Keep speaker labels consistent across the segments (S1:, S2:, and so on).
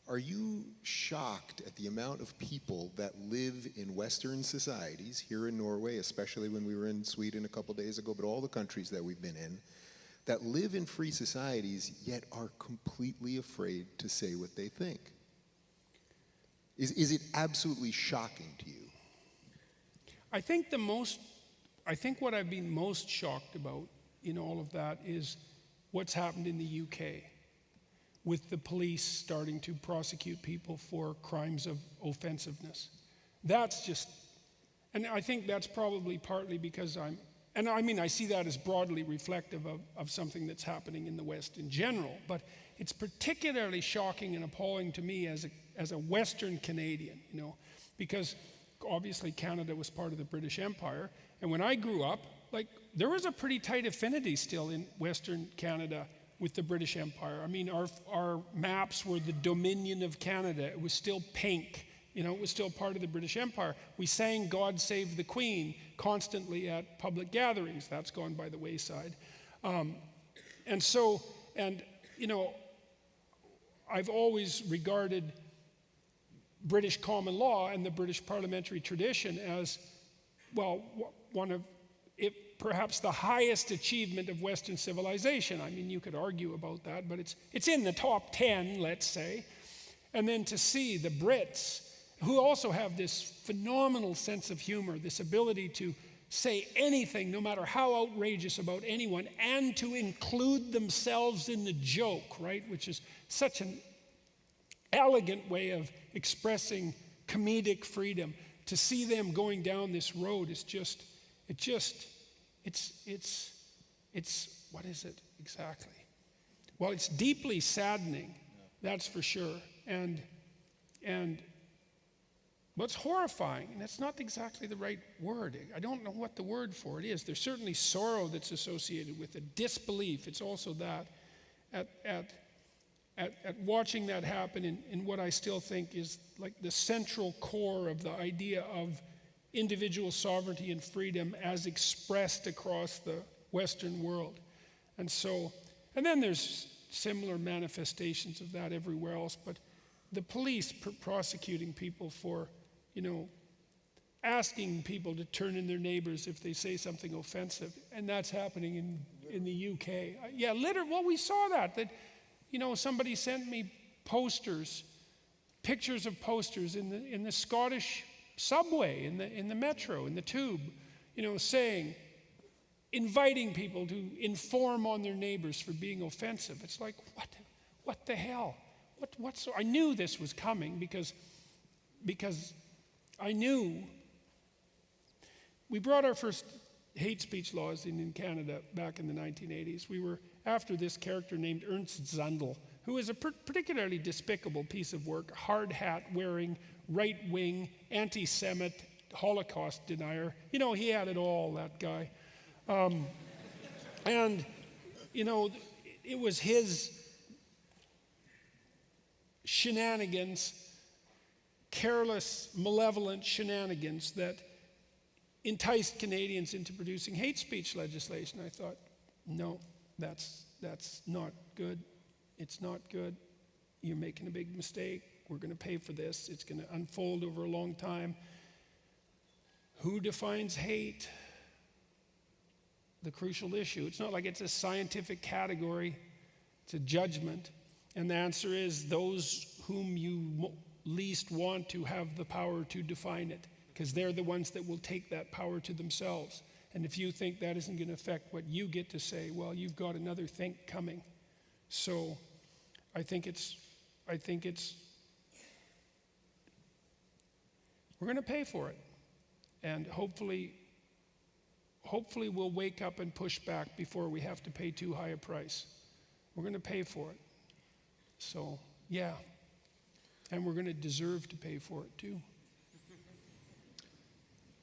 S1: Are you shocked at the amount of people that live in Western societies, here in Norway, especially when we were in Sweden a couple days ago, but all the countries that we've been in, that live in free societies yet are completely afraid to say what they think? Is it absolutely shocking to you?
S2: I think what I've been most shocked about in all of that is what's happened in the UK, with the police starting to prosecute people for crimes of offensiveness. That's just, and I think that's probably partly because I see that as broadly reflective of something that's happening in the West in general, but it's particularly shocking and appalling to me as a Western Canadian, because obviously Canada was part of the British Empire, and when I grew up, there was a pretty tight affinity still in Western Canada with the British Empire. I mean, our maps were the Dominion of Canada. It was still pink. It was still part of the British Empire. We sang God Save the Queen constantly at public gatherings. That's gone by the wayside. I've always regarded British common law and the British parliamentary tradition as, well, one of perhaps the highest achievement of Western civilization. I mean, you could argue about that, but it's in the top 10, let's say. And then to see the Brits, who also have this phenomenal sense of humor, this ability to say anything, no matter how outrageous, about anyone, and to include themselves in the joke, right? Which is such an elegant way of expressing comedic freedom. To see them going down this road is it's what is it exactly? Well, it's deeply saddening, that's for sure. And what's horrifying, and that's not exactly the right word. I don't know what the word for it is. There's certainly sorrow that's associated with it. Disbelief, it's also that. At watching that happen in what I still think is like the central core of the idea of individual sovereignty and freedom as expressed across the Western world. And then there's similar manifestations of that everywhere else, but the police prosecuting people for, asking people to turn in their neighbors if they say something offensive, and that's happening in the UK. Well, we saw that somebody sent me pictures of posters in the Scottish subway, in the metro, in the tube, saying, inviting people to inform on their neighbors for being offensive. It's like, what the hell? I knew this was coming because I knew we brought our first hate speech laws in Canada back in the 1980s. We were after this character named Ernst Zundel, who is a particularly despicable piece of work, hard hat wearing, right-wing, anti-Semite, Holocaust denier. He had it all, that guy. It was his shenanigans, careless, malevolent shenanigans that enticed Canadians into producing hate speech legislation. I thought, no, that's not good. It's not good. You're making a big mistake. We're going to pay for this. It's going to unfold over a long time. Who defines hate? The crucial issue. It's not like it's a scientific category. It's a judgment. And the answer is those whom you least want to have the power to define it, because they're the ones that will take that power to themselves. And if you think that isn't going to affect what you get to say, well, you've got another think coming. So I think it's we're going to pay for it. And hopefully we'll wake up and push back before we have to pay too high a price. We're going to pay for it. So, yeah. And we're going to deserve to pay for it too.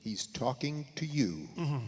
S1: He's talking to you.
S2: Mm-hmm.